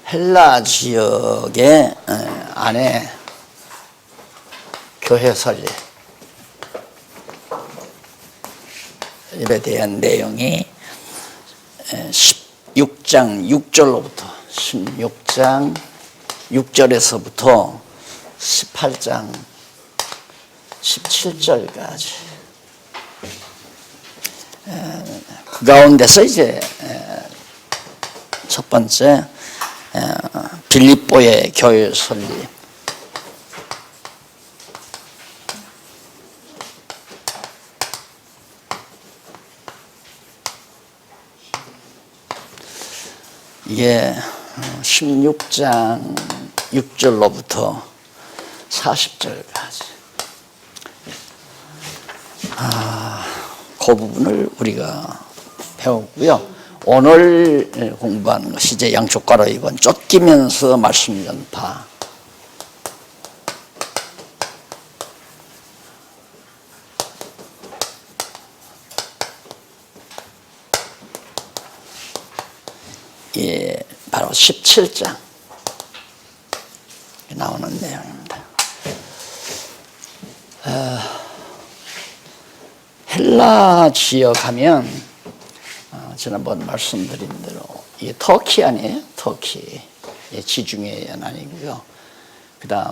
헬라 지역의 안에 교회 설립 에 대한 내용이 16장 6절로부터 16장 6절에서부터 18장 17절까지 그 가운데서 이제 첫 번째 빌립보의 교회 설립, 이게 16장 6절로부터 40절까지 그 부분을 우리가 배우고요. 오늘 공부하는 것이 이제 양쪽가로 2번 쫓기면서 말씀 전파. 예, 바로 17장 나오는 내용입니다. 헬라 지역 하면 지난번 말씀드린 대로 이게 터키 아니에요? 터키. 예, 지중해 연안이고요. 그 다음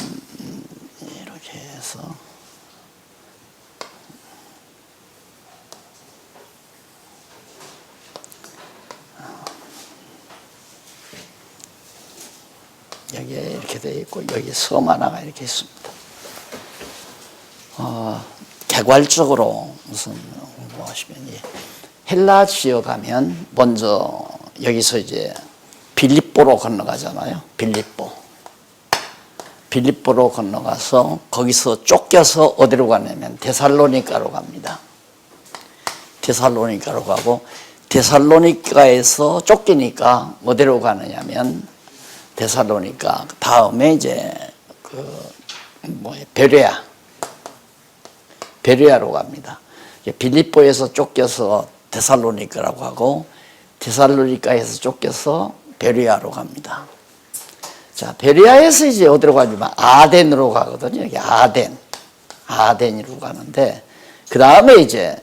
이렇게 해서 여기에 이렇게 되어 있고 여기 섬 하나가 이렇게 있습니다. 개괄적으로 무슨 공부하시면 헬라 지역 하면 먼저 여기서 이제 빌립보로 건너가잖아요. 빌립보로 건너가서 거기서 쫓겨서 어디로 가냐면 데살로니가로 갑니다. 데살로니가로 가고 데살로니가에서 쫓기니까 어디로 가느냐면 데살로니가 다음에 이제 베레아로 갑니다. 빌립보에서 쫓겨서 데살로니가라고 하고 데살로니가에서 쫓겨서 베레아로 갑니다. 자, 베레아에서 이제 어디로 가냐면 아덴으로 가거든요. 여기 아덴으로 가는데 그 다음에 이제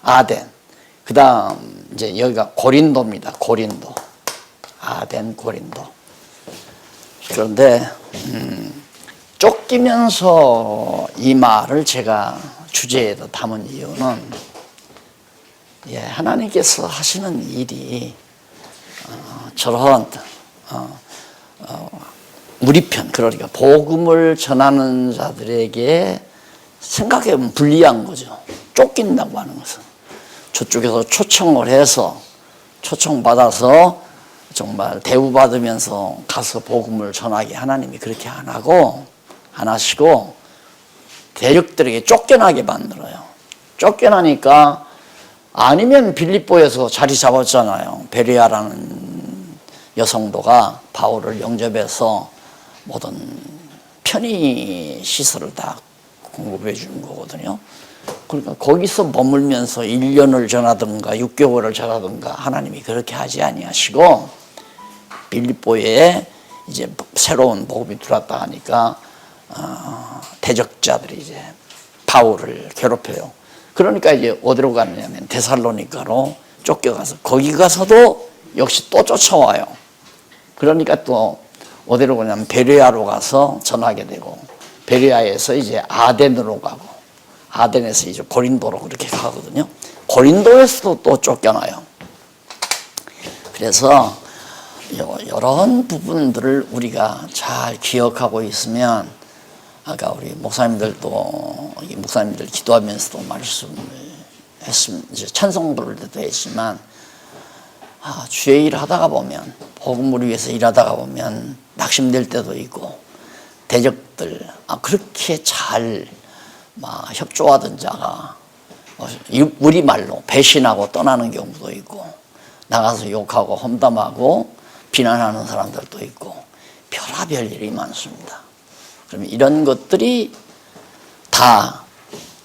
아덴. 그 다음 이제 여기가 고린도입니다. 고린도. 고린도. 그런데 쫓기면서 이 말을 제가 주제에도 담은 이유는 하나님께서 하시는 일이 저런 우리 편, 그러니까 복음을 전하는 자들에게 생각해보면 불리한 거죠. 쫓긴다고 하는 것은 저쪽에서 초청을 해서 초청받아서 정말 대우받으면서 가서 복음을 전하게 하나님이 그렇게 안 하시고 대적들에게 쫓겨나게 만들어요. 쫓겨나니까 아니면 빌립보에서 자리 잡았잖아요. 베레아라는 여성도가 바울을 영접해서 모든 편의 시설을 다 공급해 주는 거거든요. 그러니까 거기서 머물면서 1년을 전하든가 6개월을 전하든가 하나님이 그렇게 하지 아니하시고 빌립보에 이제 새로운 복음이 들어왔다 하니까 대적자들이 이제 바울을 괴롭혀요. 그러니까 이제 어디로 가느냐면 데살로니가로 쫓겨가서 거기 가서도 역시 또 쫓아와요. 그러니까 또 어디로 가냐면 베레아로 가서 전하게 되고 베레아에서 이제 아덴으로 가고 아덴에서 이제 고린도로 그렇게 가거든요. 고린도에서도 또 쫓겨나요. 그래서 이런 부분들을 우리가 잘 기억하고 있으면 아까 우리 목사님들 기도하면서도 말씀을 했습니다. 찬송부를 때도 했지만 주의 일을 하다가 보면 복음을 위해서 일하다가 보면 낙심될 때도 있고 대적들 그렇게 잘 협조하던 자가 우리말로 배신하고 떠나는 경우도 있고 나가서 욕하고 험담하고 비난하는 사람들도 있고 별의별 일이 많습니다. 그러면 이런 것들이 다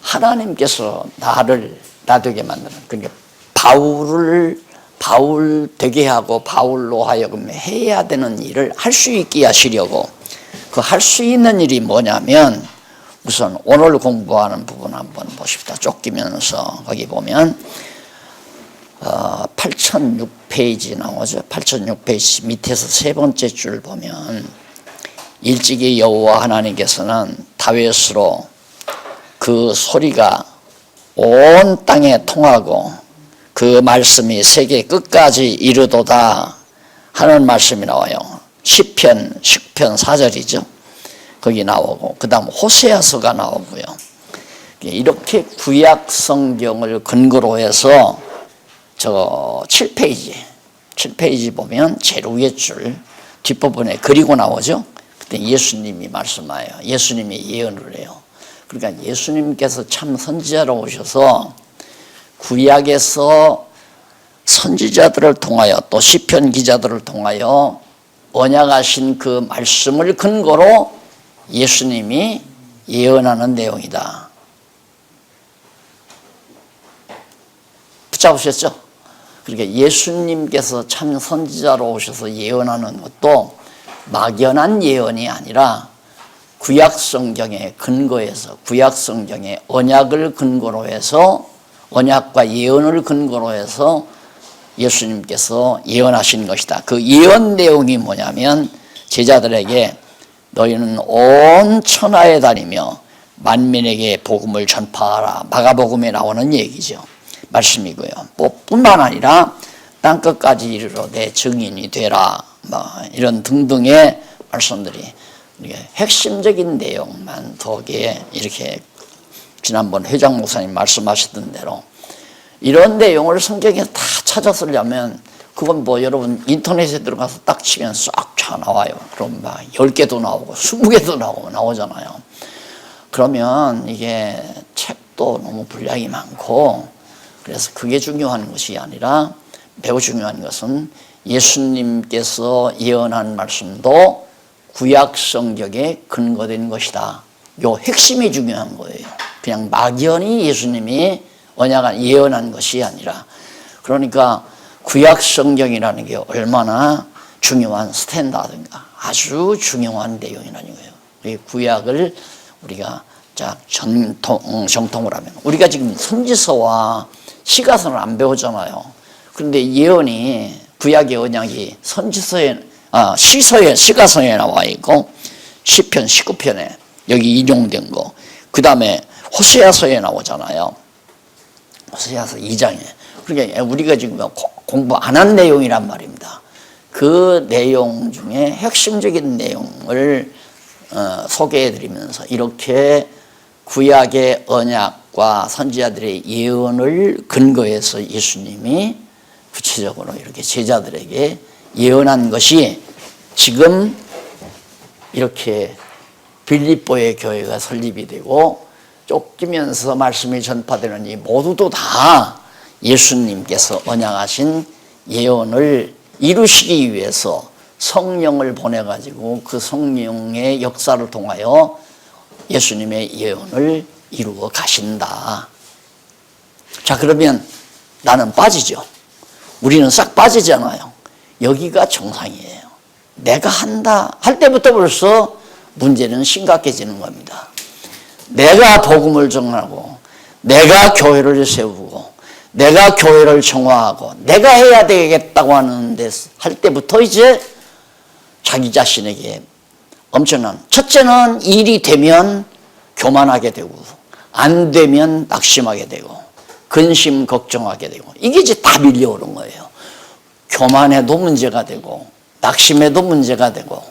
하나님께서 나를 나되게 만드는, 그러니까 바울을 바울 되게 하고 바울로 하여금 해야 되는 일을 할 수 있게 하시려고 그 할 수 있는 일이 뭐냐면 우선 오늘 공부하는 부분 한번 보십시다. 쫓기면서 거기 보면 8006페이지 나오죠. 8006페이지 밑에서 세 번째 줄 보면 일찍이 여호와 하나님께서는 다윗으로 그 소리가 온 땅에 통하고 그 말씀이 세계 끝까지 이르도다 하는 말씀이 나와요. 시편 4절이죠. 거기 나오고 그 다음 호세아서가 나오고요. 이렇게 구약 성경을 근거로 해서 저 7페이지 보면 제일 위에 줄 뒷부분에 그리고 나오죠. 그때 예수님이 말씀하여 예수님이 예언을 해요. 그러니까 예수님께서 참 선지자로 오셔서 구약에서 선지자들을 통하여 또 시편 기자들을 통하여 언약하신 그 말씀을 근거로 예수님이 예언하는 내용이다. 붙잡으셨죠? 그러니까 예수님께서 참 선지자로 오셔서 예언하는 것도 막연한 예언이 아니라 구약 성경의 근거에서 구약 성경의 언약을 근거로 해서 언약과 예언을 근거로 해서 예수님께서 예언하신 것이다. 그 예언 내용이 뭐냐면 제자들에게 너희는 온 천하에 다니며 만민에게 복음을 전파하라. 마가복음에 나오는 얘기죠. 말씀이고요. 뿐만 아니라 땅끝까지 이르러 내 증인이 되라. 이런 등등의 말씀들이 핵심적인 내용만 거기에 이렇게 지난번 회장 목사님 말씀하셨던 대로 이런 내용을 성경에 다 찾았으려면 그건 뭐 여러분 인터넷에 들어가서 딱 치면 싹 차 나와요. 그럼 막 10개도 나오고 20개도 나오잖아요. 그러면 이게 책도 너무 분량이 많고 그래서 그게 중요한 것이 아니라 매우 중요한 것은 예수님께서 예언한 말씀도 구약 성경에 근거된 것이다. 요 핵심이 중요한 거예요. 그냥 막연히 예수님이 예언한 것이 아니라 그러니까 구약 성경이라는 게 얼마나 중요한 스탠다드인가 아주 중요한 내용이라는 거예요. 구약을 우리가 정통을 하면 우리가 지금 선지서와 시가서는 안 배우잖아요. 그런데 예언이 구약의 언약이 시가서에 나와 있고 시편 19편에 여기 인용된 거 그 다음에 호세아서에 나오잖아요. 호세아서 2장에 그러니까 우리가 지금 공부 안 한 내용이란 말입니다. 그 내용 중에 핵심적인 내용을 소개해드리면서 이렇게 구약의 언약과 선지자들의 예언을 근거해서 예수님이 구체적으로 이렇게 제자들에게 예언한 것이 지금 이렇게 빌립보의 교회가 설립이 되고 쫓기면서 말씀이 전파되는 이 모두도 다 예수님께서 언약하신 예언을 이루시기 위해서 성령을 보내가지고 그 성령의 역사를 통하여 예수님의 예언을 이루어 가신다. 자, 그러면 나는 빠지죠. 우리는 싹 빠지잖아요. 여기가 정상이에요. 내가 한다 할 때부터 벌써 문제는 심각해지는 겁니다. 내가 복음을 전하고 내가 교회를 세우고 내가 교회를 정화하고 내가 해야 되겠다고 하는데 할 때부터 이제 자기 자신에게 엄청난 첫째는 일이 되면 교만하게 되고 안 되면 낙심하게 되고 근심 걱정하게 되고 이게 이제 다 밀려오는 거예요. 교만해도 문제가 되고 낙심해도 문제가 되고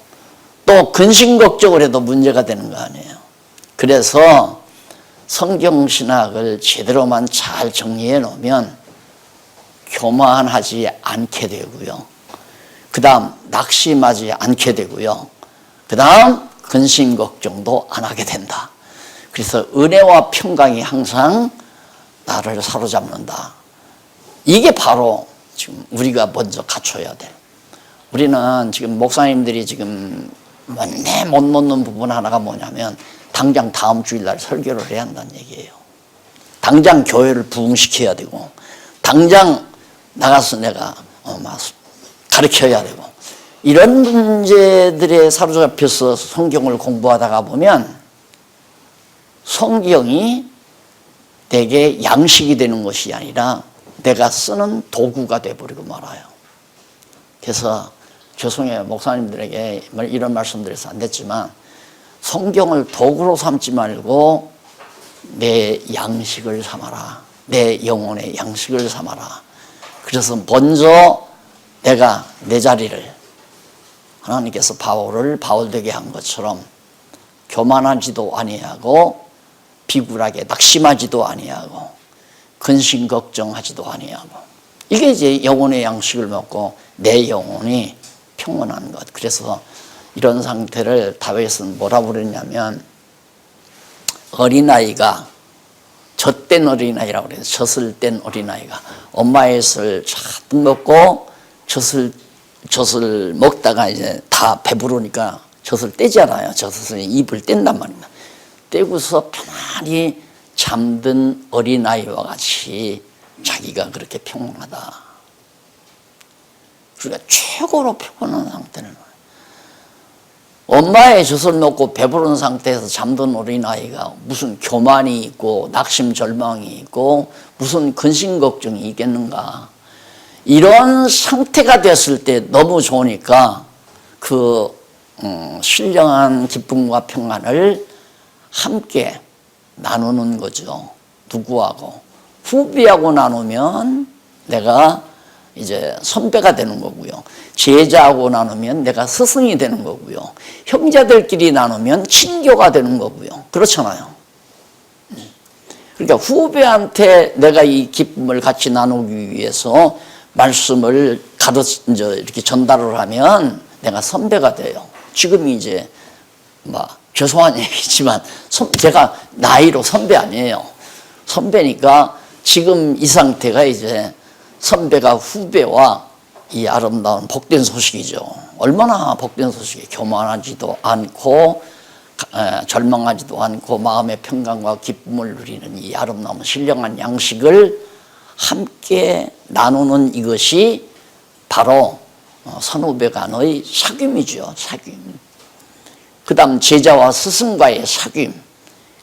또 근심 걱정을 해도 문제가 되는 거 아니에요. 그래서 성경신학을 제대로만 잘 정리해 놓으면 교만하지 않게 되고요. 그 다음 낙심하지 않게 되고요. 그 다음 근심 걱정도 안 하게 된다. 그래서 은혜와 평강이 항상 나를 사로잡는다. 이게 바로 지금 우리가 먼저 갖춰야 돼. 우리는 지금 목사님들이 지금 맨날 못 놓는 부분 하나가 뭐냐면 당장 다음 주일날 설교를 해야 한다는 얘기예요. 당장 교회를 부흥시켜야 되고 당장 나가서 내가 막 가르쳐야 되고 이런 문제들에 사로잡혀서 성경을 공부하다가 보면 성경이 내게 양식이 되는 것이 아니라 내가 쓰는 도구가 돼버리고 말아요. 그래서 죄송해요. 목사님들에게 이런 말씀드려서 안 됐지만 성경을 도구로 삼지 말고 내 양식을 삼아라. 내 영혼의 양식을 삼아라. 그래서 먼저 내가 내 자리를 하나님께서 바울을 바울되게 한 것처럼 교만하지도 아니하고 비굴하게 낙심하지도 아니하고 근심 걱정하지도 아니하고 이게 이제 영혼의 양식을 먹고 내 영혼이 평온한 것. 그래서 이런 상태를 다윗은 뭐라 부르냐면 어린아이가 젖된 어린아이라고 그래요. 젖을 뗀 어린아이가 엄마의 젖을 잔뜩 먹고 젖을 먹다가 이제 다 배부르니까 젖을 떼잖아요. 젖을 입을 뗀단 말입니다. 떼고서 편안히 잠든 어린아이와 같이 자기가 그렇게 평온하다. 그러니까 최고로 평온한 상태는 엄마의 젖을 먹고 배부른 상태에서 잠든 어린아이가 무슨 교만이 있고 낙심 절망이 있고 무슨 근심 걱정이 있겠는가. 이런 상태가 됐을 때 너무 좋으니까 그 신령한 기쁨과 평안을 함께 나누는 거죠. 누구하고? 후배하고 나누면 내가 이제 선배가 되는 거고요. 제자하고 나누면 내가 스승이 되는 거고요. 형제들끼리 나누면 친교가 되는 거고요. 그렇잖아요. 그러니까 후배한테 내가 이 기쁨을 같이 나누기 위해서 말씀을 이렇게 전달을 하면 내가 선배가 돼요. 지금 이제 죄송한 얘기지만 제가 나이로 선배 아니에요. 선배니까 지금 이 상태가 이제 선배가 후배와 이 아름다운 복된 소식이죠. 얼마나 복된 소식이 교만하지도 않고 절망하지도 않고 마음의 평강과 기쁨을 누리는 이 아름다운 신령한 양식을 함께 나누는 이것이 바로 선후배 간의 사귐이죠. 사귐. 그 다음 제자와 스승과의 사귐.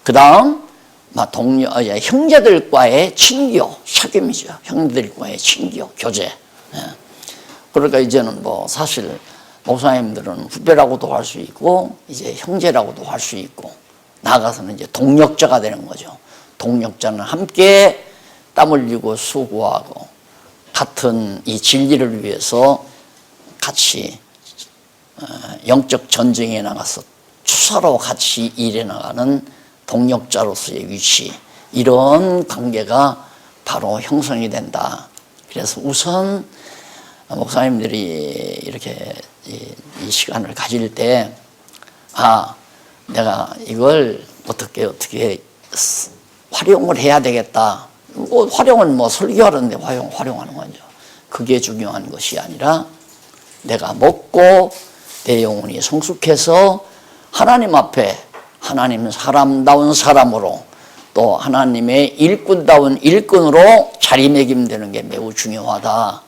그 다음 형제들과의 친교, 사귐이죠. 형제들과의 친교, 교제. 그러니까 이제는 사실 목사님들은 후배라고도 할 수 있고 이제 형제라고도 할 수 있고 나아가서는 이제 동력자가 되는 거죠. 동력자는 함께 땀 흘리고 수고하고 같은 이 진리를 위해서 같이 영적 전쟁에 나가서 투사로 같이 일해 나가는 동력자로서의 위치, 이런 관계가 바로 형성이 된다. 그래서 우선 목사님들이 이렇게 이 시간을 가질 때 내가 이걸 어떻게 활용을 해야 되겠다. 활용은 설교하는데 활용하는 거죠. 그게 중요한 것이 아니라 내가 먹고 내 영혼이 성숙해서 하나님 앞에 하나님 사람다운 사람으로 또 하나님의 일꾼다운 일꾼으로 자리매김되는 게 매우 중요하다.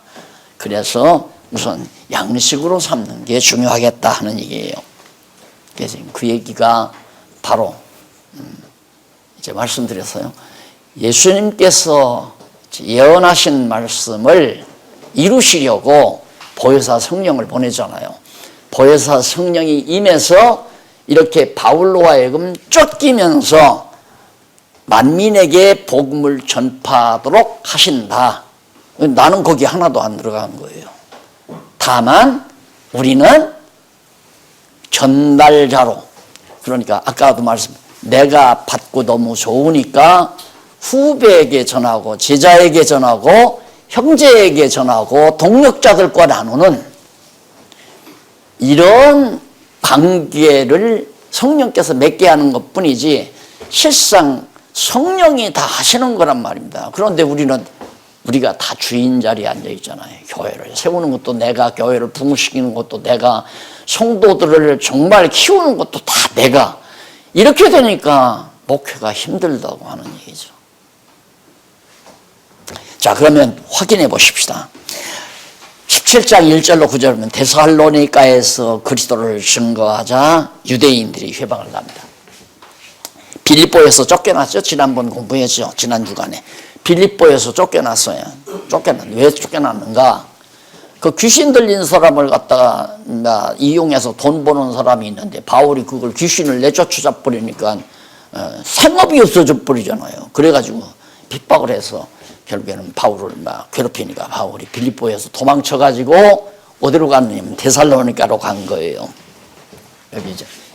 그래서 우선 양식으로 삼는 게 중요하겠다 하는 얘기예요. 그래서 그 얘기가 바로 이제 말씀드렸어요. 예수님께서 예언하신 말씀을 이루시려고 보혜사 성령을 보내잖아요. 보혜사 성령이 임해서 이렇게 바울로 하여금 쫓기면서 만민에게 복음을 전파하도록 하신다. 나는 거기 하나도 안 들어간 거예요. 다만 우리는 전달자로, 그러니까 아까도 내가 받고 너무 좋으니까 후배에게 전하고 제자에게 전하고 형제에게 전하고 동력자들과 나누는 이런 관계를 성령께서 맺게 하는 것뿐이지 실상 성령이 다 하시는 거란 말입니다. 그런데 우리가 다 주인 자리에 앉아 있잖아요. 교회를 세우는 것도 내가, 교회를 부흥시키는 것도 내가, 성도들을 정말 키우는 것도 다 내가. 이렇게 되니까 목회가 힘들다고 하는 얘기죠. 자, 그러면 확인해 보십시다. 7장 1절로 9절 보면 데살로니가에서 그리스도를 증거하자 유대인들이 회방을 납니다. 빌립보에서 쫓겨났죠. 지난번 공부했죠. 지난 주간에. 빌립보에서 쫓겨났어요. 왜 쫓겨났는가? 그 귀신 들린 사람을 갖다가 이용해서 돈 버는 사람이 있는데 바울이 그걸 귀신을 내쫓아 버리니까 생업이 없어져 버리잖아요. 그래가지고 핍박을 해서 결국에는 바울을 막 괴롭히니까 바울이 빌립보에서 도망쳐가지고 어디로 갔냐면 데살로니가로 간 거예요.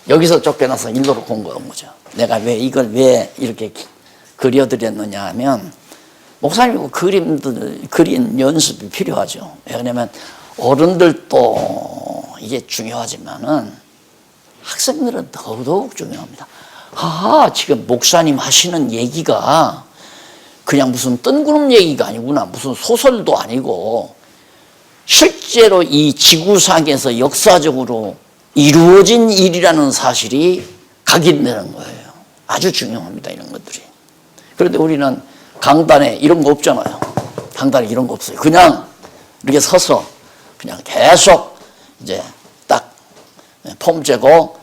여기서 쫓겨나서 일로로 온 거죠. 내가 왜 이걸 왜 이렇게 그려드렸느냐 하면 목사님 그림 연습이 필요하죠. 왜냐하면 어른들도 이게 중요하지만은 학생들은 더더욱 중요합니다. 지금 목사님 하시는 얘기가 그냥 무슨 뜬구름 얘기가 아니구나. 무슨 소설도 아니고 실제로 이 지구상에서 역사적으로 이루어진 일이라는 사실이 각인되는 거예요. 아주 중요합니다. 이런 것들이. 그런데 우리는 강단에 이런 거 없잖아요. 강단에 이런 거 없어요. 그냥 이렇게 서서 그냥 계속 이제 딱 폼 재고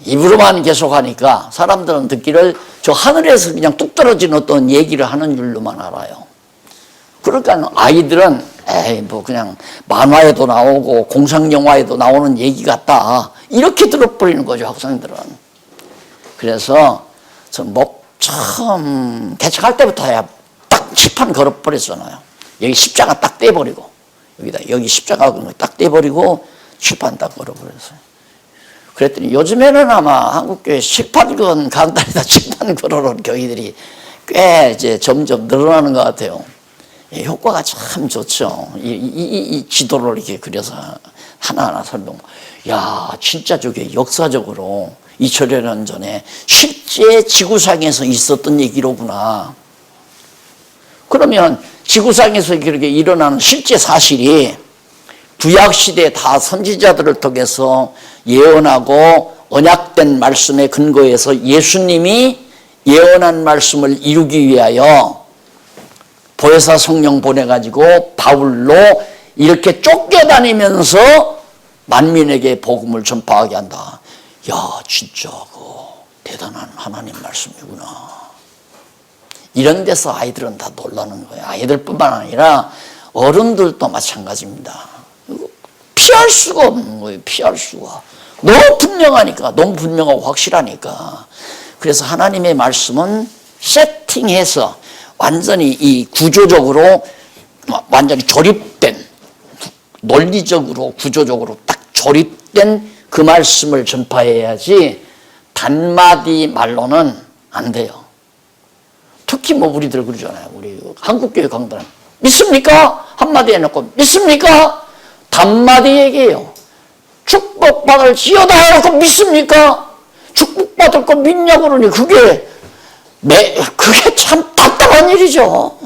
입으로만 계속 하니까 사람들은 듣기를 저 하늘에서 그냥 뚝 떨어진 어떤 얘기를 하는 줄로만 알아요. 그러니까 아이들은 뭐 그냥 만화에도 나오고 공상영화에도 나오는 얘기 같다. 이렇게 들어버리는 거죠, 학생들은. 그래서 저 처음 개척할 때부터 딱 칠판 걸어버렸잖아요. 여기 십자가 딱 떼버리고 여기 십자가 딱 떼버리고 칠판 딱 걸어버렸어요. 그랬더니 요즘에는 아마 한국교회 칠판 건 강단에다 칠판 걸어놓은 교회들이 꽤 이제 점점 늘어나는 것 같아요. 효과가 참 좋죠. 이 지도를 이렇게 그려서 하나하나 설명. 진짜 저게 역사적으로 2000여 년 전에 실제 지구상에서 있었던 얘기로구나. 그러면 지구상에서 그렇게 일어나는 실제 사실이 구약시대 다 선지자들을 통해서 예언하고 언약된 말씀에 근거해서 예수님이 예언한 말씀을 이루기 위하여 보혜사 성령 보내가지고 바울로 이렇게 쫓겨다니면서 만민에게 복음을 전파하게 한다. 진짜 대단한 하나님 말씀이구나. 이런 데서 아이들은 다 놀라는 거예요. 아이들뿐만 아니라 어른들도 마찬가지입니다. 피할 수가 없는 거예요. 피할 수가. 너무 분명하니까, 너무 분명하고 확실하니까. 그래서 하나님의 말씀은 세팅해서 완전히 이 구조적으로 완전히 조립된, 논리적으로 구조적으로 딱 조립된 그 말씀을 전파해야지 단마디 말로는 안 돼요. 특히 우리들 그러잖아요. 우리 한국교회 강단 믿습니까? 한마디 해놓고 믿습니까? 단마디 얘기해요. 축복받을 지어다 해놓고 믿습니까? 축복받을 거 믿냐고 그러니 그게 참 답답한 일이죠.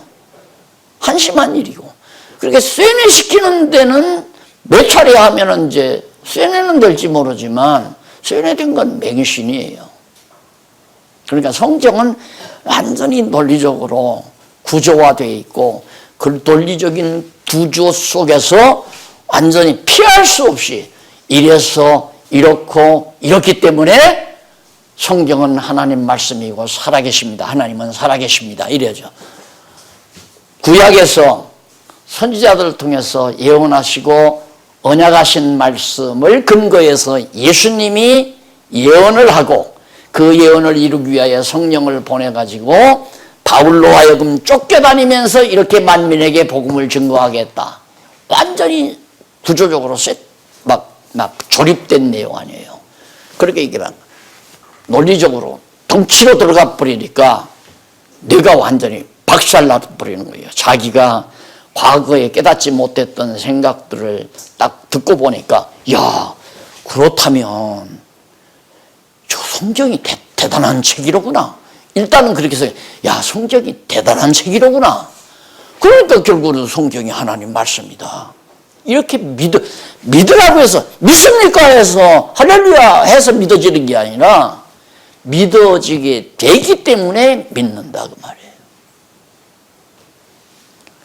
한심한 일이고. 그렇게 쇠뇌시키는 데는 몇 차례 하면은 이제 쇠뇌는 될지 모르지만 쇠뇌된 건 맹신이에요. 그러니까 성경은 완전히 논리적으로 구조화되어 있고 그 논리적인 구조 속에서 완전히 피할 수 없이 이래서 이렇고 이렇기 때문에 성경은 하나님 말씀이고 살아계십니다. 하나님은 살아계십니다. 이래죠. 구약에서 선지자들을 통해서 예언하시고 언약하신 말씀을 근거해서 예수님이 예언을 하고 그 예언을 이루기 위하여 성령을 보내가지고 바울로 하여금 쫓겨다니면서 이렇게 만민에게 복음을 증거하겠다. 완전히 구조적으로 막 조립된 내용 아니에요. 그렇게 이게 막 논리적으로 덩치로 들어가 버리니까 뇌가 완전히 박살나 버리는 거예요. 자기가 과거에 깨닫지 못했던 생각들을 딱 듣고 보니까 그렇다면 저 성경이 대단한 책이로구나. 일단은 그렇게 해서 성경이 대단한 책이로구나. 그러니까 결국은 성경이 하나님 말씀이다. 이렇게 믿으라고 해서 믿습니까 해서 할렐루야 해서 믿어지는 게 아니라 믿어지게 되기 때문에 믿는다 그 말이에요.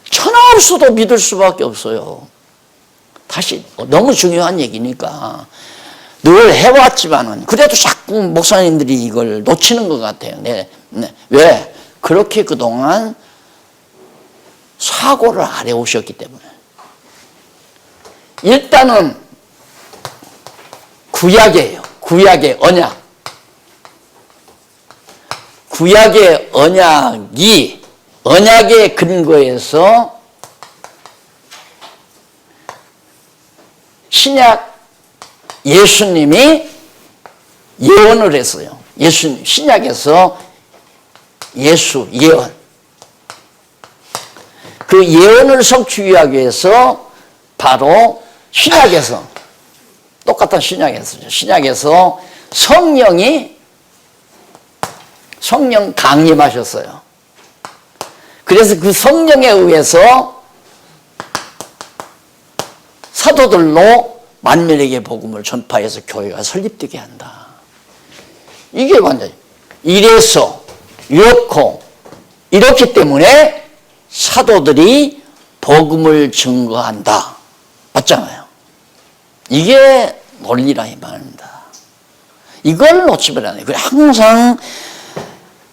천하 없어도 믿을 수밖에 없어요. 다시 너무 중요한 얘기니까 늘 해왔지만은 그래도 자꾸 목사님들이 이걸 놓치는 것 같아요. 왜? 그렇게 그동안 사고를 안 해오셨기 때문에. 일단은 구약이에요. 구약의 언약. 구약의 언약이 언약의 근거에서 신약 예수님이 예언을 했어요. 신약에서 예수, 예언. 그 예언을 성취하기 위해서 바로 신약에서, 똑같은 신약에서 성령 강림하셨어요. 그래서 그 성령에 의해서 사도들로 만민에게 복음을 전파해서 교회가 설립되게 한다. 이게 완전히 이래서 이렇기 때문에 사도들이 복음을 증거한다. 맞잖아요. 이게 논리라 이 말입니다. 이걸 놓치면 안 돼요. 항상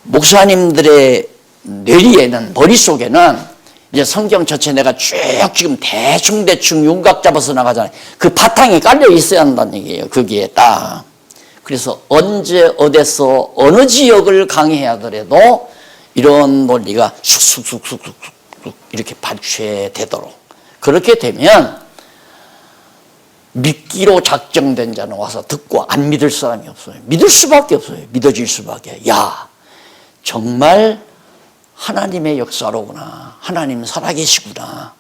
목사님들의 뇌리에는, 머릿속에는 이제 성경 전체 내가 쭉 지금 대충 윤곽 잡아서 나가잖아요. 그 바탕이 깔려 있어야 한다는 얘기예요. 거기에 딱. 그래서 언제 어디서 어느 지역을 강의해야 하더라도 이런 논리가 쑥쑥 이렇게 발췌되도록. 그렇게 되면 믿기로 작정된 자는 와서 듣고 안 믿을 사람이 없어요. 믿을 수밖에 없어요. 믿어질 수밖에. 야, 정말 하나님의 역사로구나. 하나님 살아계시구나.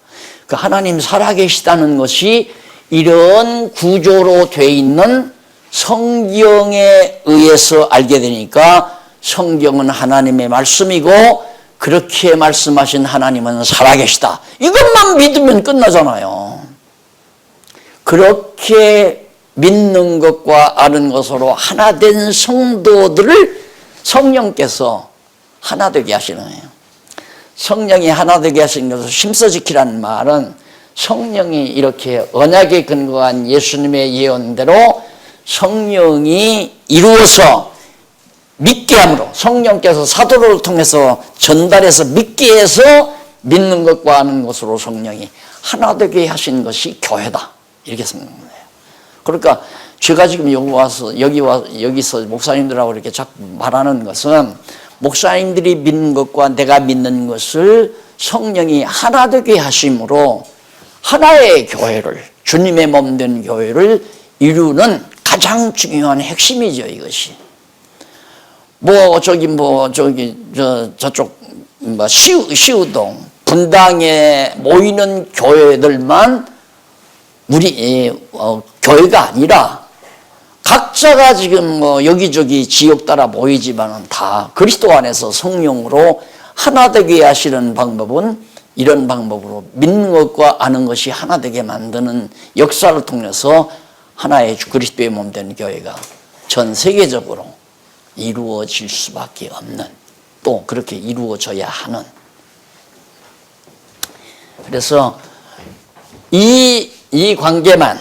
그 하나님 살아계시다는 것이 이런 구조로 돼 있는 성경에 의해서 알게 되니까 성경은 하나님의 말씀이고 그렇게 말씀하신 하나님은 살아계시다. 이것만 믿으면 끝나잖아요. 그렇게 믿는 것과 아는 것으로 하나 된 성도들을 성령께서 하나 되게 하시는 거예요. 성령이 하나 되게 하시는 것을 힘써 지키라는 말은 성령이 이렇게 언약에 근거한 예수님의 예언대로 성령이 이루어서 믿게 함으로 성령께서 사도를 통해서 전달해서 믿게 해서 믿는 것과 아는 것으로 성령이 하나 되게 하신 것이 교회다. 이렇게 생각해요. 그러니까 제가 지금 여기서 목사님들하고 이렇게 자꾸 말하는 것은 목사님들이 믿는 것과 내가 믿는 것을 성령이 하나 되게 하심으로 하나의 교회를, 주님의 몸 된 교회를 이루는 가장 중요한 핵심이죠, 이것이. 저쪽 시우동 분당에 모이는 교회들만 교회가 아니라 각자가 지금 여기저기 지역 따라 모이지만은 다 그리스도 안에서 성령으로 하나 되게 하시는 방법은 이런 방법으로 믿는 것과 아는 것이 하나 되게 만드는 역사를 통해서 하나의 그리스도의 몸 된 교회가 전 세계적으로 이루어질 수밖에 없는, 또 그렇게 이루어져야 하는. 그래서 이 관계만,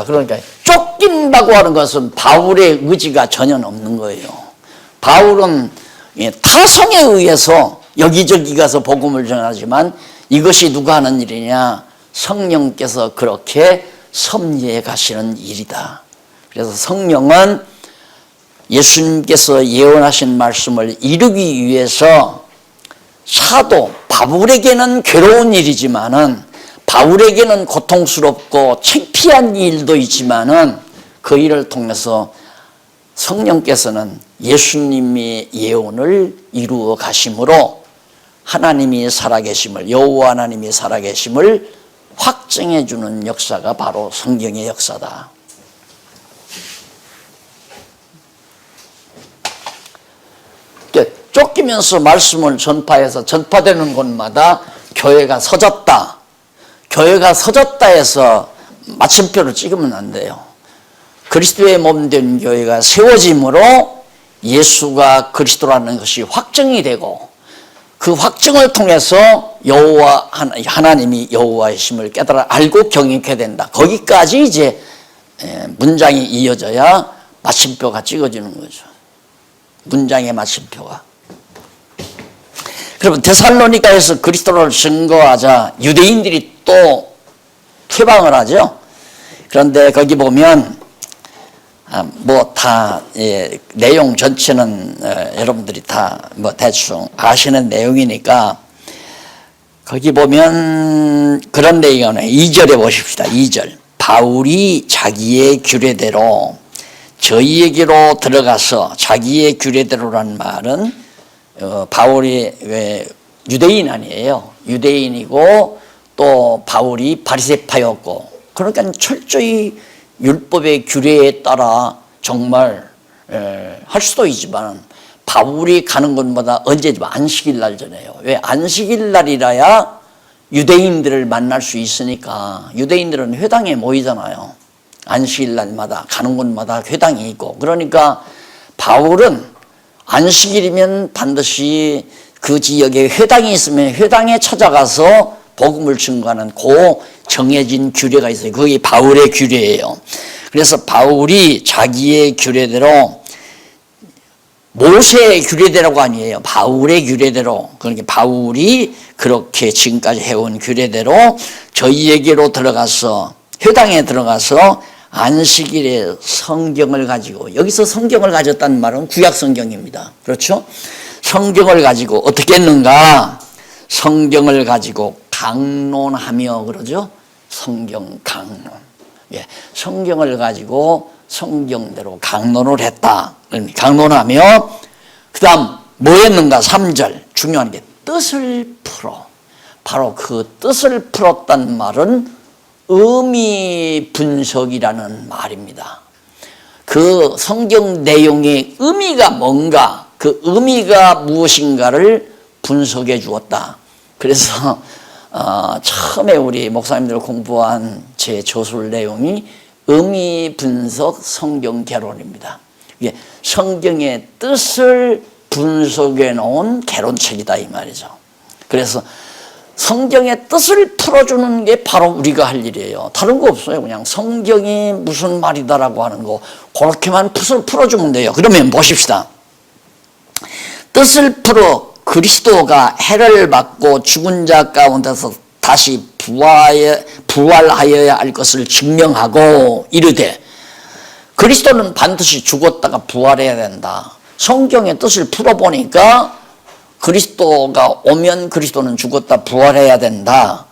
그러니까 쫓긴다고 하는 것은 바울의 의지가 전혀 없는 거예요. 바울은 타성에 의해서 여기저기 가서 복음을 전하지만 이것이 누가 하는 일이냐? 성령께서 그렇게 섭리해 가시는 일이다. 그래서 성령은 예수님께서 예언하신 말씀을 이루기 위해서 사도 바울에게는 괴로운 일이지만은, 바울에게는 고통스럽고 창피한 일도 있지만은 그 일을 통해서 성령께서는 예수님의 예언을 이루어 가심으로 하나님이 살아계심을, 여호와 하나님이 살아계심을 확증해 주는 역사가 바로 성경의 역사다. 쫓기면서 말씀을 전파해서 전파되는 곳마다 교회가 서졌다. 교회가 서졌다 해서 마침표를 찍으면 안 돼요. 그리스도의 몸 된 교회가 세워짐으로 예수가 그리스도라는 것이 확정이 되고, 그 확증을 통해서 여호와 하나님이 여호와이심을 깨달아 알고 경외해야 된다. 거기까지 이제 문장이 이어져야 마침표가 찍어지는 거죠. 문장의 마침표가. 그러면 데살로니가에서 그리스도를 증거하자 유대인들이 또 퇴방을 하죠. 그런데 거기 보면 뭐 다 내용 전체는 여러분들이 다 뭐 대충 아시는 내용이니까 거기 보면 그런 내용이 나와요. 2절에 보십시다. 2절. 바울이 자기의 규례대로 저희에게로 들어가서 자기의 규례대로란 말은 바울이 유대인 아니에요. 유대인이고 또 바울이 바리새파였고 그러니까 철저히 율법의 규례에 따라 정말 할 수도 있지만 바울이 가는 곳마다 언제지만 안식일 날 전에요. 왜? 안식일 날이라야 유대인들을 만날 수 있으니까. 유대인들은 회당에 모이잖아요. 안식일 날마다 가는 곳마다 회당이 있고 그러니까 바울은 안식일이면 반드시 그 지역에 회당이 있으면 회당에 찾아가서 복음을 증거하는 그 정해진 규례가 있어요. 그게 바울의 규례예요. 그래서 바울이 자기의 규례대로 모세의 규례대로가 아니에요. 바울의 규례대로. 그러니까 바울이 그렇게 지금까지 해온 규례대로 저희에게로 들어가서 회당에 들어가서 안식일에 성경을 가지고 여기서 성경을 가졌다는 말은 구약 성경입니다. 그렇죠? 성경을 가지고 어떻게 했는가? 성경을 가지고 강론하며 그러죠? 성경 강론. 예, 성경을 가지고 성경대로 강론을 했다. 강론하며 그 다음 뭐 했는가? 3절 중요한 게 뜻을 풀어. 바로 그 뜻을 풀었단 말은 의미 분석이라는 말입니다. 그 성경 내용의 의미가 뭔가 그 의미가 무엇인가를 분석해 주었다. 그래서 처음에 우리 목사님들 공부한 제 저술 내용이 의미 분석 성경 개론입니다. 이게 성경의 뜻을 분석해 놓은 개론책이다 이 말이죠. 그래서 성경의 뜻을 풀어주는 게 바로 우리가 할 일이에요. 다른 거 없어요. 그냥 성경이 무슨 말이다라고 하는 거 그렇게만 뜻을 풀어주면 돼요. 그러면 보십시다. 뜻을 풀어 그리스도가 해를 받고 죽은 자 가운데서 다시 부활하여야 할 것을 증명하고 이르되 그리스도는 반드시 죽었다가 부활해야 된다. 성경의 뜻을 풀어보니까 그리스도가 오면 그리스도는 죽었다 부활해야 된다.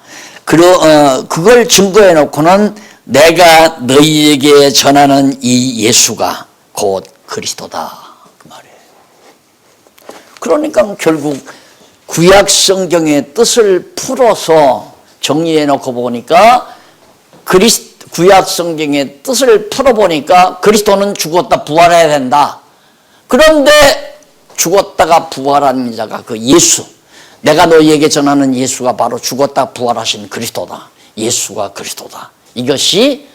그걸 증거해 놓고는 내가 너희에게 전하는 이 예수가 곧 그리스도다. 그 말이에요. 그러니까 결국 구약 성경의 뜻을 풀어서 정리해 놓고 보니까 구약 성경의 뜻을 풀어보니까 그리스도는 죽었다 부활해야 된다. 그런데 죽었다가 부활한 자가 그 예수, 내가 너희에게 전하는 예수가 바로 죽었다 부활하신 그리스도다. 예수가 그리스도다. 이것이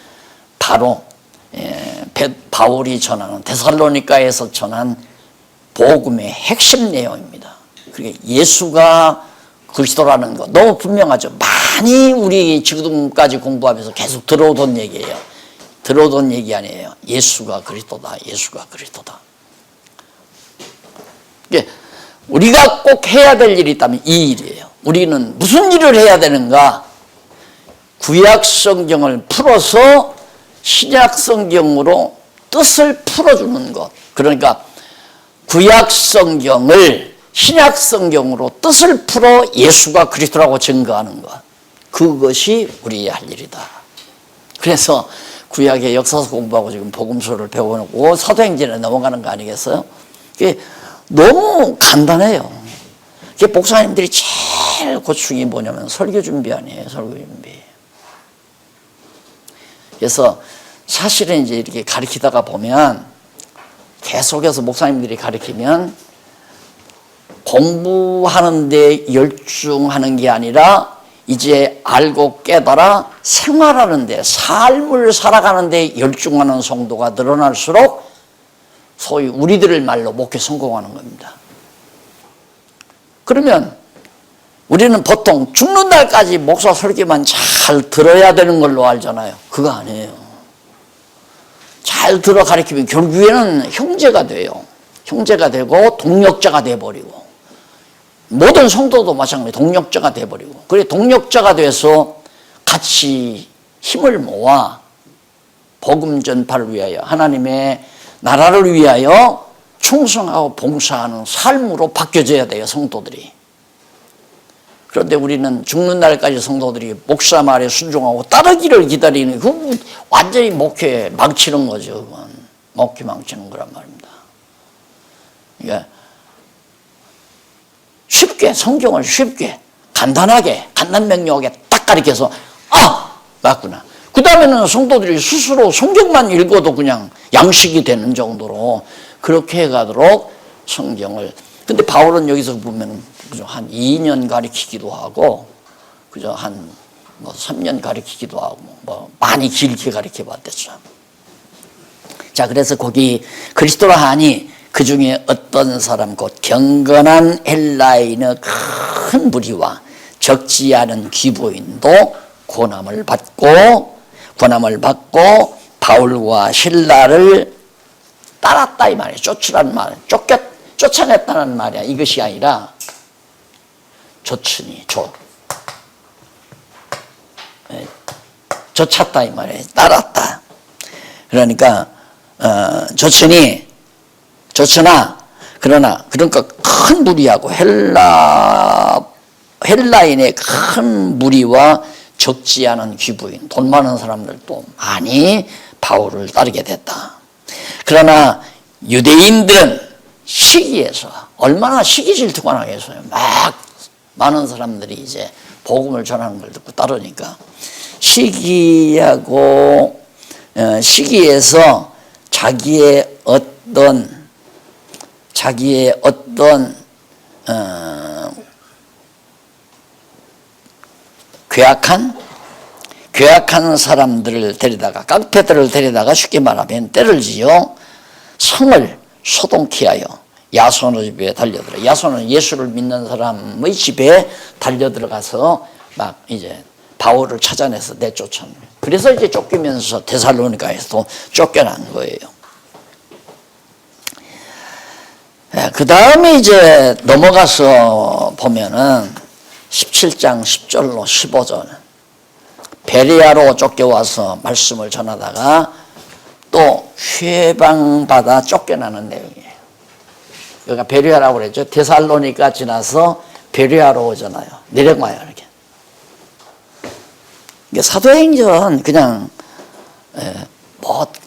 바로 바울이 전하는 데살로니가에서 전한 복음의 핵심 내용입니다. 그게 예수가 그리스도라는 거 너무 분명하죠. 많이 우리 지금까지 공부하면서 계속 들어오던 얘기예요. 들어오던 얘기 아니에요. 예수가 그리스도다. 예수가 그리스도다. 우리가 꼭 해야 될 일이 있다면 이 일이에요. 우리는 무슨 일을 해야 되는가? 구약 성경을 풀어서 신약 성경으로 뜻을 풀어주는 것. 그러니까 구약 성경을 신약 성경으로 뜻을 풀어 예수가 그리스도라고 증거하는 것. 그것이 우리의 할 일이다. 그래서 구약의 역사서 공부하고 지금 복음서를 배워놓고 사도행전에 넘어가는 거 아니겠어요? 너무 간단해요. 목사님들이 제일 고충이 뭐냐면 설교 준비 아니에요. 설교 준비. 그래서 사실은 이제 이렇게 가르치다가 보면 계속해서 목사님들이 가르치면 공부하는데 열중하는 게 아니라 이제 알고 깨달아 생활하는데 삶을 살아가는데 열중하는 성도가 늘어날수록 소위 우리들의 말로 목회 성공하는 겁니다. 그러면 우리는 보통 죽는 날까지 목사 설교만 잘 들어야 되는 걸로 알잖아요. 그거 아니에요. 잘 들어 가르치면 결국에는 형제가 돼요. 형제가 되고 동력자가 돼버리고, 모든 성도도 마찬가지 동력자가 돼버리고, 그래 동력자가 돼서 같이 힘을 모아 복음 전파를 위하여, 하나님의 나라를 위하여 충성하고 봉사하는 삶으로 바뀌어져야 돼요, 성도들이. 그런데 우리는 죽는 날까지 성도들이 목사 말에 순종하고 따르기를 기다리는, 그 완전히 목회 망치는 거죠. 그건 목회 망치는 거란 말입니다. 그러니까 쉽게, 성경을 쉽게 간단하게, 간단명료하게 딱 가르쳐서 맞구나. 그 다음에는 성도들이 스스로 성경만 읽어도 그냥 양식이 되는 정도로 그렇게 해가도록 성경을. 근데 바울은 여기서 보면 그죠, 한 2년 가르치기도 하고, 그죠, 한 3년 가르치기도 하고, 많이 길게 가르쳐 봤댔죠. 자, 그래서 거기 그리스도라 하니 그 중에 어떤 사람, 곧 경건한 헬라인의 큰 무리와 적지 않은 귀부인도 고난을 받고 바울과 실라를 따랐다 이 말이에요. 쫓으라는 말, 쫓아냈다는 말이야. 이것이 아니라 쫓았다 이 말이에요. 따랐다. 그러니까 그러나 큰 무리하고 헬라인의 큰 무리와 적지 않은 귀부인, 돈 많은 사람들도 많이 바울을 따르게 됐다. 그러나 유대인들은 시기에서 얼마나 시기 질투가 나겠어요. 막 많은 사람들이 이제 복음을 전하는 걸 듣고 따르니까 시기에서 자기의 어떤 괴악한 사람들을 데리다가, 깡패들을 데리다가 쉽게 말하면 때를 지어 성을 소동케 하여 야손의 집에 달려들어. 야손은 예수를 믿는 사람의 집에 달려들어가서 막 이제 바울을 찾아내서 내쫓은. 그래서 이제 쫓기면서 데살로니가에서도 쫓겨난 거예요. 그 다음에 이제 넘어가서 보면은 17장 10절로 15절. 베레아로 쫓겨와서 말씀을 전하다가 또 회방받아 쫓겨나는 내용이에요. 여기가 베레아라고 그랬죠. 데살로니가 지나서 베레아로 오잖아요. 내려가요, 이렇게. 이게 사도행전 그냥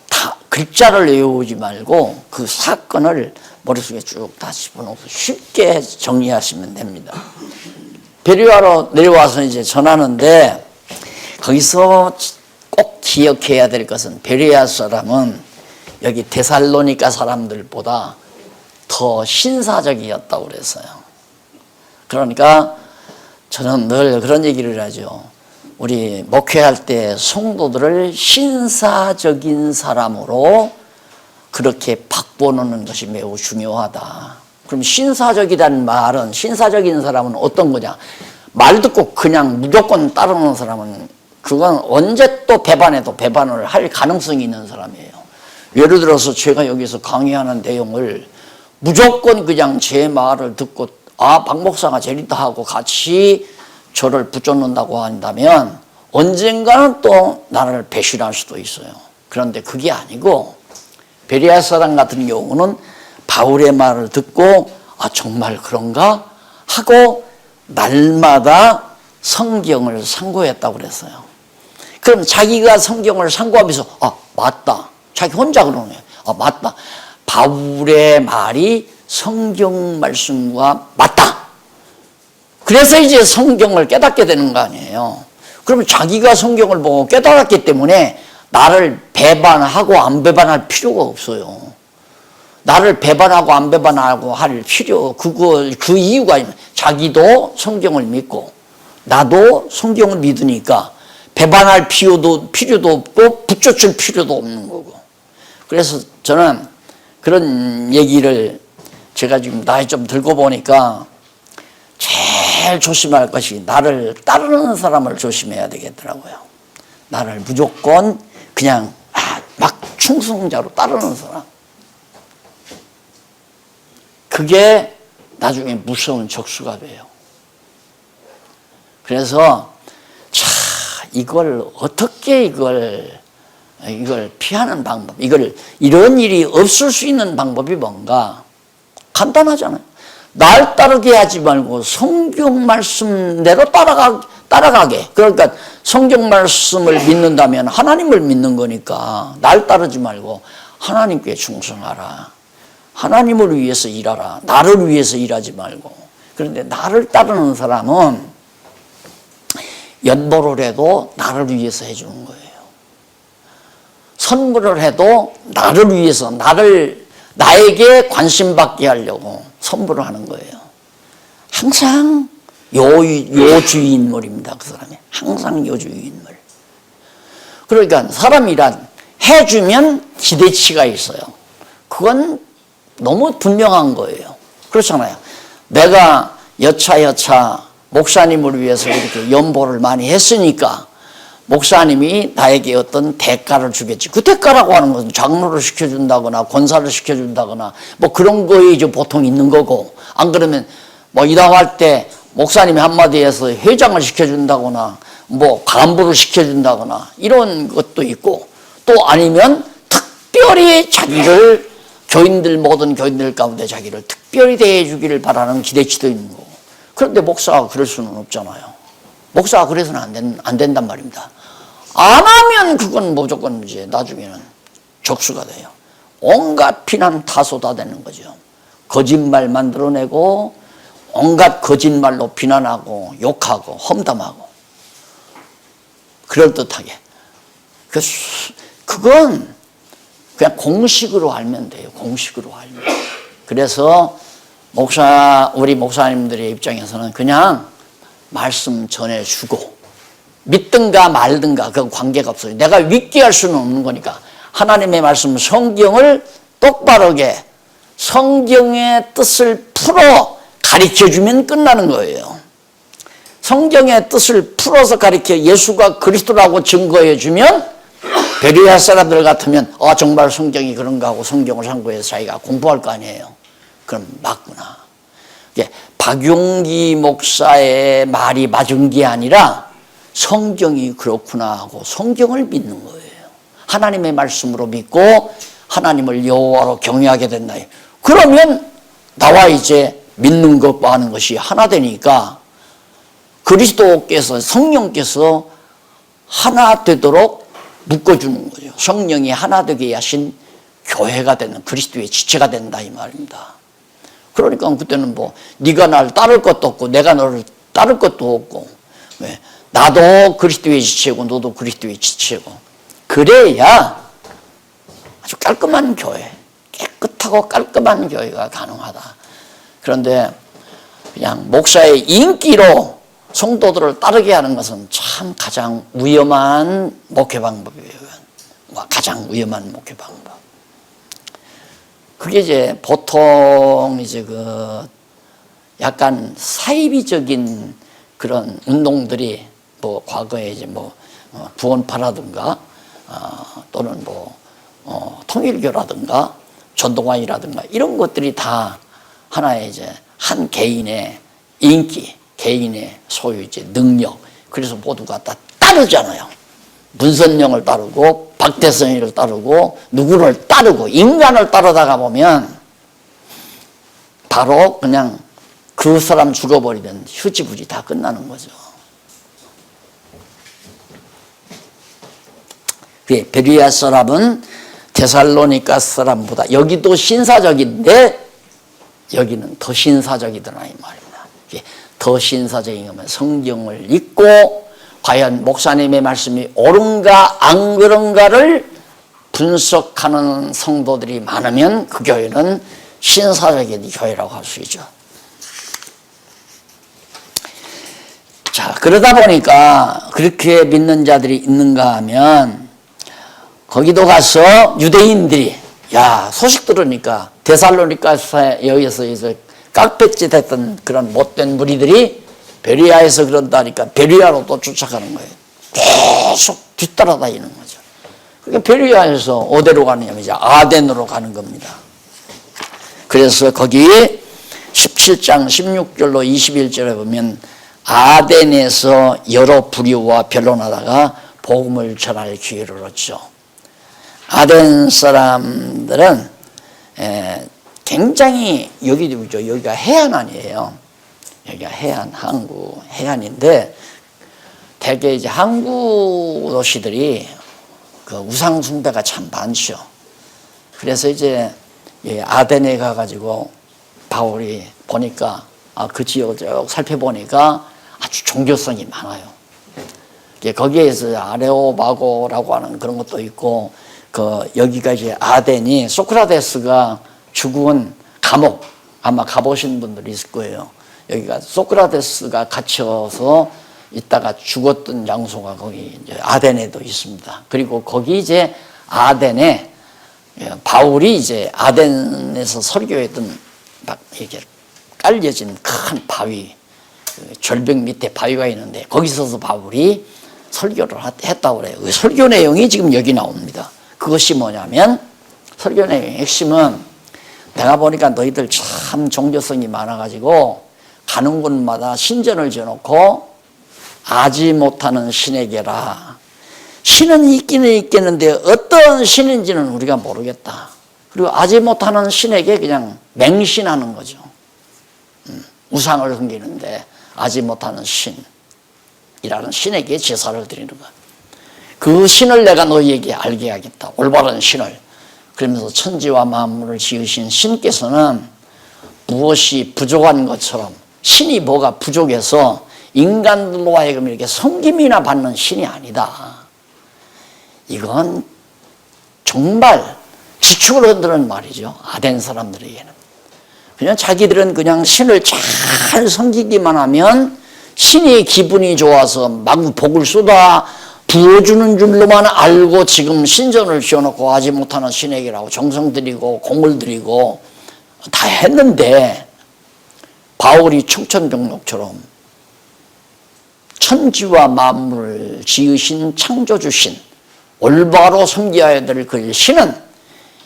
다 글자를 외우지 말고 그 사건을 머릿속에 쭉 다 집어넣어서 쉽게 정리하시면 됩니다. 베레아로 내려와서 이제 전하는데, 거기서 꼭 기억해야 될 것은 베레아 사람은 여기 데살로니가 사람들보다 더 신사적이었다고 그랬어요. 그러니까 저는 늘 그런 얘기를 하죠. 우리 목회할 때 성도들을 신사적인 사람으로 그렇게 바꿔놓는 것이 매우 중요하다. 그럼 신사적이라는 말은, 신사적인 사람은 어떤 거냐? 말 듣고 그냥 무조건 따르는 사람은 그건 언제 또 배반해도 배반을 할 가능성이 있는 사람이에요. 예를 들어서 제가 여기서 강의하는 내용을 무조건 그냥 제 말을 듣고 박 목사가 재밌다 하고 같이 저를 붙여놓는다고 한다면 언젠가는 또 나를 배신할 수도 있어요. 그런데 그게 아니고 베레아 사람 같은 경우는 바울의 말을 듣고 정말 그런가 하고 날마다 성경을 상고했다고 그랬어요. 그럼 자기가 성경을 상고하면서 맞다. 자기 혼자 그러네요. 맞다. 바울의 말이 성경 말씀과 맞다. 그래서 이제 성경을 깨닫게 되는 거 아니에요. 그러면 자기가 성경을 보고 깨달았기 때문에 나를 배반하고 안 배반할 필요가 없어요. 나를 배반하고 안 배반하고 할 그 이유가 아니면 자기도 성경을 믿고 나도 성경을 믿으니까 배반할 필요도 없고 붙여줄 필요도 없는 거고. 그래서 저는 그런 얘기를 제가 지금 나이 좀 들고 보니까 제일 조심할 것이 나를 따르는 사람을 조심해야 되겠더라고요. 나를 무조건 그냥 막 충성자로 따르는 사람. 그게 나중에 무서운 적수가 돼요. 그래서 이걸 어떻게 이걸 피하는 방법, 이런 일이 없을 수 있는 방법이 뭔가 간단하잖아요. 날 따르게 하지 말고 성경 말씀대로 따라가게. 그러니까 성경 말씀을 믿는다면 하나님을 믿는 거니까 날 따르지 말고 하나님께 충성하라. 하나님을 위해서 일하라. 나를 위해서 일하지 말고. 그런데 나를 따르는 사람은 연보를 해도 나를 위해서 해주는 거예요. 선물을 해도 나를 위해서, 나에게 관심 받게 하려고 선물을 하는 거예요. 항상 요주의 인물입니다. 그 사람이. 항상 요주의 인물. 그러니까 사람이란 해주면 기대치가 있어요. 그건 너무 분명한 거예요. 그렇잖아요. 내가 여차 목사님을 위해서 이렇게 연보를 많이 했으니까 목사님이 나에게 어떤 대가를 주겠지. 그 대가라고 하는 것은 장로를 시켜준다거나 권사를 시켜준다거나 뭐 그런 거에 이제 보통 있는 거고, 안 그러면 뭐 이담할 때 목사님이 한마디 해서 회장을 시켜준다거나 뭐 간부를 시켜준다거나 이런 것도 있고, 또 아니면 특별히 자기를 모든 교인들 가운데 자기를 특별히 대해주기를 바라는 기대치도 있는 거고. 그런데 목사가 그럴 수는 없잖아요. 목사가 그래서는 안 된단 말입니다. 안 하면 그건 무조건 이제 나중에는 적수가 돼요. 온갖 비난 다 쏟아내는 거죠. 거짓말 만들어내고 온갖 거짓말로 비난하고 욕하고 험담하고 그럴듯하게. 그건 그냥 공식으로 알면 돼요. 공식으로 알면. 그래서 우리 목사님들의 입장에서는 그냥 말씀 전해주고 믿든가 말든가 그건 관계가 없어요. 내가 믿게 할 수는 없는 거니까 하나님의 말씀 성경을 똑바르게 성경의 뜻을 풀어 가르쳐주면 끝나는 거예요. 성경의 뜻을 풀어서 가르쳐 예수가 그리스도라고 증거해주면 베레아 사람들 같으면 정말 성경이 그런가 하고 성경을 참고해서 자기가 공부할 거 아니에요. 그럼 맞구나. 박용기 목사의 말이 맞은 게 아니라 성경이 그렇구나 하고 성경을 믿는 거예요. 하나님의 말씀으로 믿고 하나님을 여호와로 경외하게 된다. 그러면 나와 이제 믿는 것과 하는 것이 하나 되니까 그리스도께서 성령께서 하나 되도록 묶어주는 거죠. 성령이 하나 되게 하신 교회가 되는 그리스도의 지체가 된다 이 말입니다. 그러니까 그때는 뭐 네가 날 따를 것도 없고 내가 너를 따를 것도 없고, 왜? 나도 그리스도의 지체고 너도 그리스도의 지체고, 그래야 아주 깔끔한 교회, 깨끗하고 깔끔한 교회가 가능하다. 그런데 그냥 목사의 인기로 성도들을 따르게 하는 것은 참 가장 위험한 목회 방법이에요. 가장 위험한 목회 방법. 그게 이제 보통 이제 약간 사이비적인 그런 운동들이 뭐 과거에 이제 뭐 구원파라든가 또는 뭐 통일교라든가 전동환이라든가 이런 것들이 다 하나의 이제 한 개인의 인기, 개인의 소유 이제 능력, 그래서 모두가 다 따르잖아요. 문선영을 따르고 박대성이를 따르고 누구를 따르고 인간을 따르다가 보면 바로 그냥 그 사람 죽어버리면 휴지부지 다 끝나는 거죠. 베레아 사람은 데살로니가 사람보다 여기도 신사적인데 여기는 더 신사적이더라 이 말입니다. 더 신사적인 거면 성경을 읽고 과연 목사님의 말씀이 옳은가 안 그런가를 분석하는 성도들이 많으면 그 교회는 신사적인 교회라고 할 수 있죠. 자, 그러다 보니까 그렇게 믿는 자들이 있는가 하면 거기도 가서 유대인들이 소식 들으니까 데살로니가에 의해서 이제 깍배지 됐던 그런 못된 무리들이 베리아에서 그런다니까 베리아로 또 쫓아가는 거예요. 계속 뒤따라다니는 거죠. 그러니까 베리아에서 어디로 가느냐면 이제 아덴으로 가는 겁니다. 그래서 거기 17장 16절로 21절에 보면 아덴에서 여러 부류와 변론하다가 복음을 전할 기회를 얻죠. 아덴 사람들은 굉장히 여기가 해안 아니에요. 여기가 해안, 항구 해안인데 대개 이제 항구 도시들이 그 우상 숭배가 참 많죠. 그래서 이제 아덴에 가가지고 바울이 보니까 그 지역을 쭉 살펴보니까 아주 종교성이 많아요. 거기에서 아레오바고라고 하는 그런 것도 있고, 여기가 이제 아덴이 소크라테스가 죽은 감옥, 아마 가보신 분들이 있을 거예요. 여기가 소크라테스가 갇혀서 있다가 죽었던 장소가 거기 이제 아덴에도 있습니다. 그리고 거기 이제 아덴에 바울이 이제 아덴에서 설교했던 막 이렇게 깔려진 큰 바위, 절벽 밑에 바위가 있는데 거기서도 바울이 설교를 했다고 그래요. 그 설교 내용이 지금 여기 나옵니다. 그것이 뭐냐면 설교 내용의 핵심은 내가 보니까 너희들 참 종교성이 많아가지고 가는 곳마다 신전을 지어놓고 아지 못하는 신에게라. 신은 있기는 있겠는데 어떤 신인지는 우리가 모르겠다. 그리고 아지 못하는 신에게 그냥 맹신하는 거죠. 우상을 섬기는데 아지 못하는 신이라는 신에게 제사를 드리는 거야. 그 신을 내가 너희에게 알게 하겠다. 올바른 신을. 그러면서 천지와 만물을 지으신 신께서는 무엇이 부족한 것처럼 신이 뭐가 부족해서 인간들로 하여금 이렇게 섬김이나 받는 신이 아니다. 이건 정말 지축을 흔드는 말이죠. 아덴 사람들에게는. 그냥 자기들은 그냥 신을 잘 섬기기만 하면 신이 기분이 좋아서 마구 복을 쏟아 부어주는 줄로만 알고 지금 신전을 지어놓고 하지 못하는 신에게라고 정성 들이고 공을 들이고 다 했는데 바울이 청천벽력처럼 천지와 만물을 지으신 창조주신 올바로 섬겨야 될 그 신은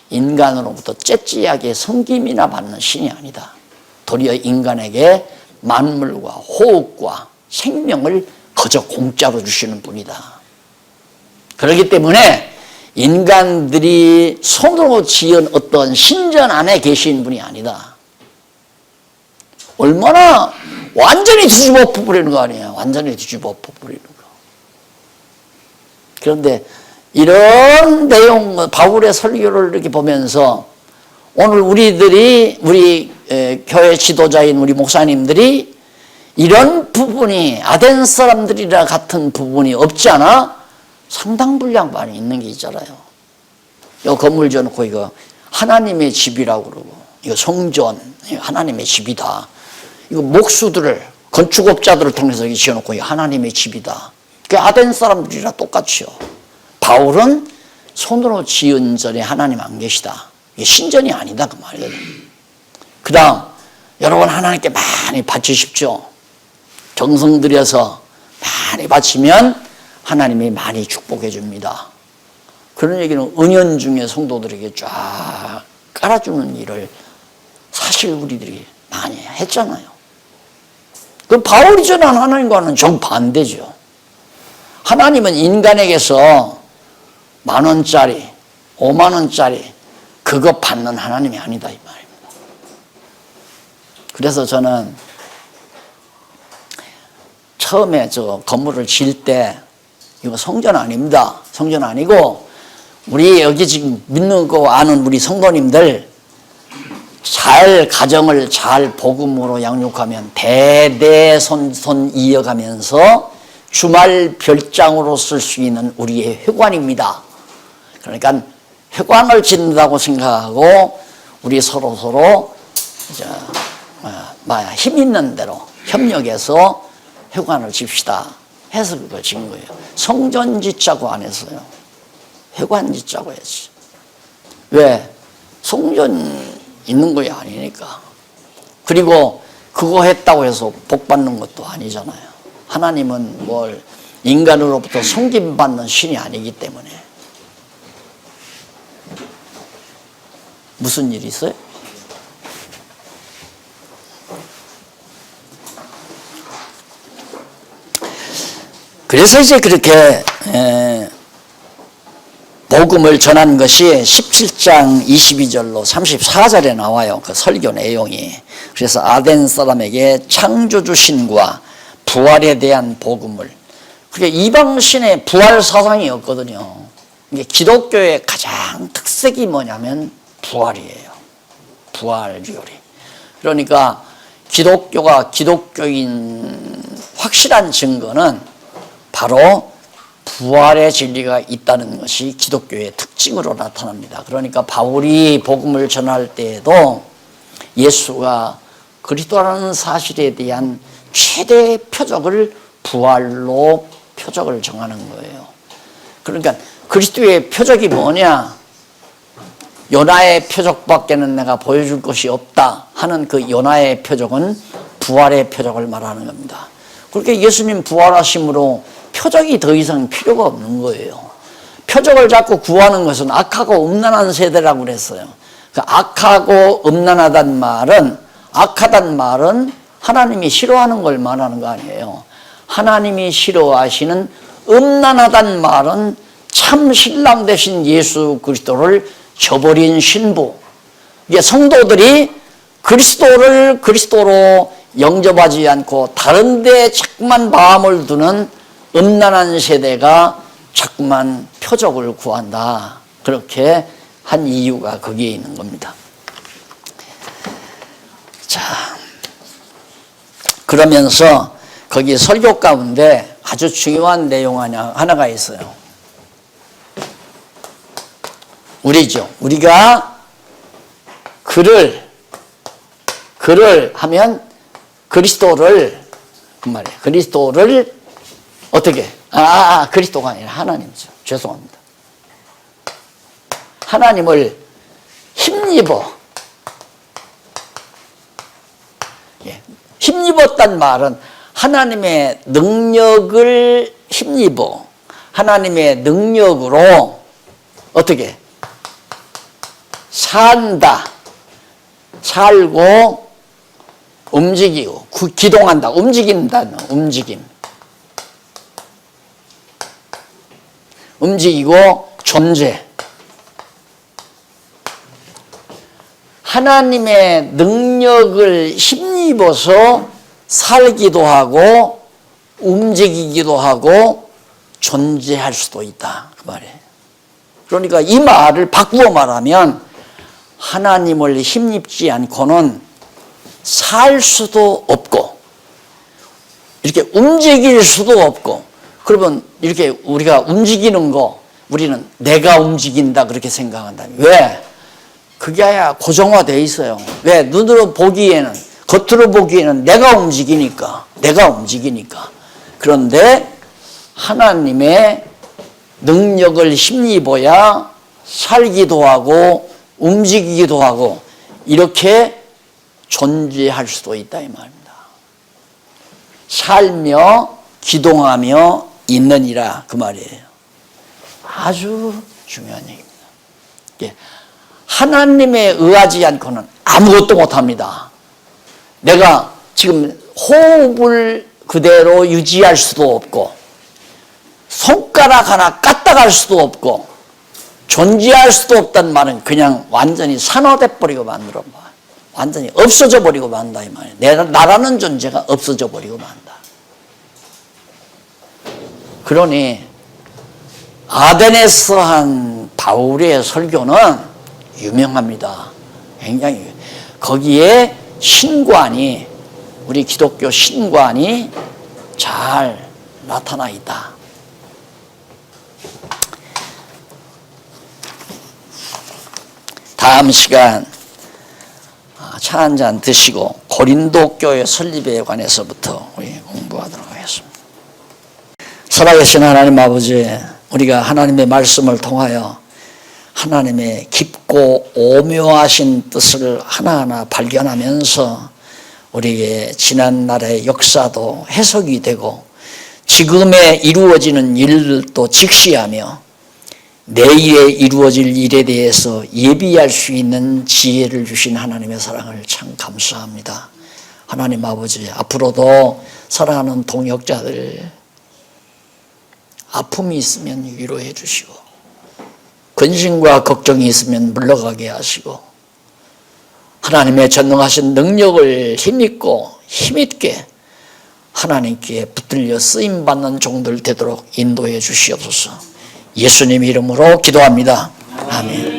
인간으로부터 째찌하게 섬김이나 받는 신이 아니다. 도리어 인간에게 만물과 호흡과 생명을 거저 공짜로 주시는 분이다. 그렇기 때문에 인간들이 손으로 지은 어떤 신전 안에 계신 분이 아니다. 얼마나 완전히 뒤집어 엎어버리는 거 아니에요. 완전히 뒤집어 엎어버리는 거. 그런데 이런 내용, 바울의 설교를 이렇게 보면서 오늘 우리 교회 지도자인 우리 목사님들이 이런 부분이 아덴 사람들이라 같은 부분이 없지 않아 상당 분량 많이 있는 게 있잖아요. 이 건물 지어놓고 이거 하나님의 집이라고 그러고 이거 성전, 하나님의 집이다. 이거 목수들을, 건축업자들을 통해서 지어놓고 이거 하나님의 집이다. 그게 아덴 사람들이랑 똑같이요. 바울은 손으로 지은 전에 하나님 안 계시다. 이게 신전이 아니다 그 말이거든. 그 다음 여러분 하나님께 많이 바치십시오. 정성 들여서 많이 바치면 하나님이 많이 축복해 줍니다. 그런 얘기는 은연중에 성도들에게 쫙 깔아주는 일을 사실 우리들이 많이 했잖아요. 그 바울이 전한 하나님과는 정반대죠. 하나님은 인간에게서 10,000원짜리, 50,000원짜리 그거 받는 하나님이 아니다 이 말입니다. 그래서 저는 처음에 저 건물을 지을 때 이거 성전 아닙니다. 성전 아니고 우리 여기 지금 믿는 거 아는 우리 성도님들 잘 가정을 잘 복음으로 양육하면 대대손손 이어가면서 주말 별장으로 쓸 수 있는 우리의 회관입니다. 그러니까 회관을 짓는다고 생각하고 우리 서로 힘 있는 대로 협력해서 회관을 집시다 해서 그걸 지은 거예요. 성전 짓자고 안 했어요. 회관 짓자고 했지. 왜? 성전 있는 거야 아니니까. 그리고 그거 했다고 해서 복 받는 것도 아니잖아요. 하나님은 뭘 인간으로부터 섬김받는 신이 아니기 때문에. 무슨 일이 있어요? 그래서 이제 그렇게 복음을 전한 것이 17장 22절로 34절에 나와요. 그 설교 내용이. 그래서 아덴 사람에게 창조주 신과 부활에 대한 복음을. 그게 이방신의 부활 사상이 없거든요. 이게 기독교의 가장 특색이 뭐냐면 부활이에요. 부활 요리. 그러니까 기독교가 기독교인 확실한 증거는 바로 부활의 진리가 있다는 것이 기독교의 특징으로 나타납니다. 그러니까 바울이 복음을 전할 때에도 예수가 그리스도라는 사실에 대한 최대 표적을 부활로 표적을 정하는 거예요. 그러니까 그리스도의 표적이 뭐냐? 요나의 표적밖에는 내가 보여줄 것이 없다 하는 그 요나의 표적은 부활의 표적을 말하는 겁니다. 그렇게 예수님 부활하심으로 표적이 더 이상 필요가 없는 거예요. 표적을 자꾸 구하는 것은 악하고 음란한 세대라고 그랬어요. 그 악하고 음란하단 말은, 악하단 말은 하나님이 싫어하는 걸 말하는 거 아니에요. 하나님이 싫어하시는 음란하단 말은 참 신랑 되신 예수 그리스도를 저버린 신부. 이게 성도들이 그리스도를 그리스도로 영접하지 않고 다른 데에 자꾸만 마음을 두는 음란한 세대가 자꾸만 표적을 구한다. 그렇게 한 이유가 거기에 있는 겁니다. 자, 그러면서 거기 설교 가운데 아주 중요한 내용 하나가 있어요. 우리죠. 우리가 그를 하면 그리스도를, 그 말이에요. 그리스도를 어떻게? 그리스도가 아니라 하나님이죠. 죄송합니다. 하나님을 힘입어. 힘입었단 말은 하나님의 능력을 힘입어. 하나님의 능력으로 어떻게? 산다. 살고 움직이고 기동한다. 움직인다는 움직임. 움직이고 존재. 하나님의 능력을 힘입어서 살기도 하고 움직이기도 하고 존재할 수도 있다. 그 말이에요. 그러니까 이 말을 바꾸어 말하면 하나님을 힘입지 않고는 살 수도 없고 이렇게 움직일 수도 없고, 그러면 이렇게 우리가 움직이는 거 우리는 내가 움직인다 그렇게 생각한다. 왜? 그게 아니라 고정화되어 있어요. 왜? 눈으로 보기에는, 겉으로 보기에는 내가 움직이니까. 그런데 하나님의 능력을 힘입어야 살기도 하고 움직이기도 하고 이렇게 존재할 수도 있다 이 말입니다. 살며 기동하며 있느니라 그 말이에요. 아주 중요한 얘기입니다. 하나님에 의하지 않고는 아무것도 못합니다. 내가 지금 호흡을 그대로 유지할 수도 없고 손가락 하나 까딱 할 수도 없고 존재할 수도 없다는 말은 그냥 완전히 산화돼 버리고 만들어 봐. 완전히 없어져 버리고 만다 이 말이에요. 나라는 존재가 없어져 버리고 만다. 그러니 아덴에서 한 바울의 설교는 유명합니다. 굉장히 거기에 신관이, 우리 기독교 신관이 잘 나타나 있다. 다음 시간 차 한 잔 드시고 고린도 교회 설립에 관해서부터 우리 공부하도록 하겠습니다. 살아계신 하나님 아버지, 우리가 하나님의 말씀을 통하여 하나님의 깊고 오묘하신 뜻을 하나하나 발견하면서 우리의 지난날의 역사도 해석이 되고 지금에 이루어지는 일도 직시하며 내일에 이루어질 일에 대해서 예비할 수 있는 지혜를 주신 하나님의 사랑을 참 감사합니다. 하나님 아버지, 앞으로도 사랑하는 동역자들 아픔이 있으면 위로해 주시고 근심과 걱정이 있으면 물러가게 하시고 하나님의 전능하신 능력을 힘있게 하나님께 붙들려 쓰임받는 종들 되도록 인도해 주시옵소서. 예수님 이름으로 기도합니다. 아멘.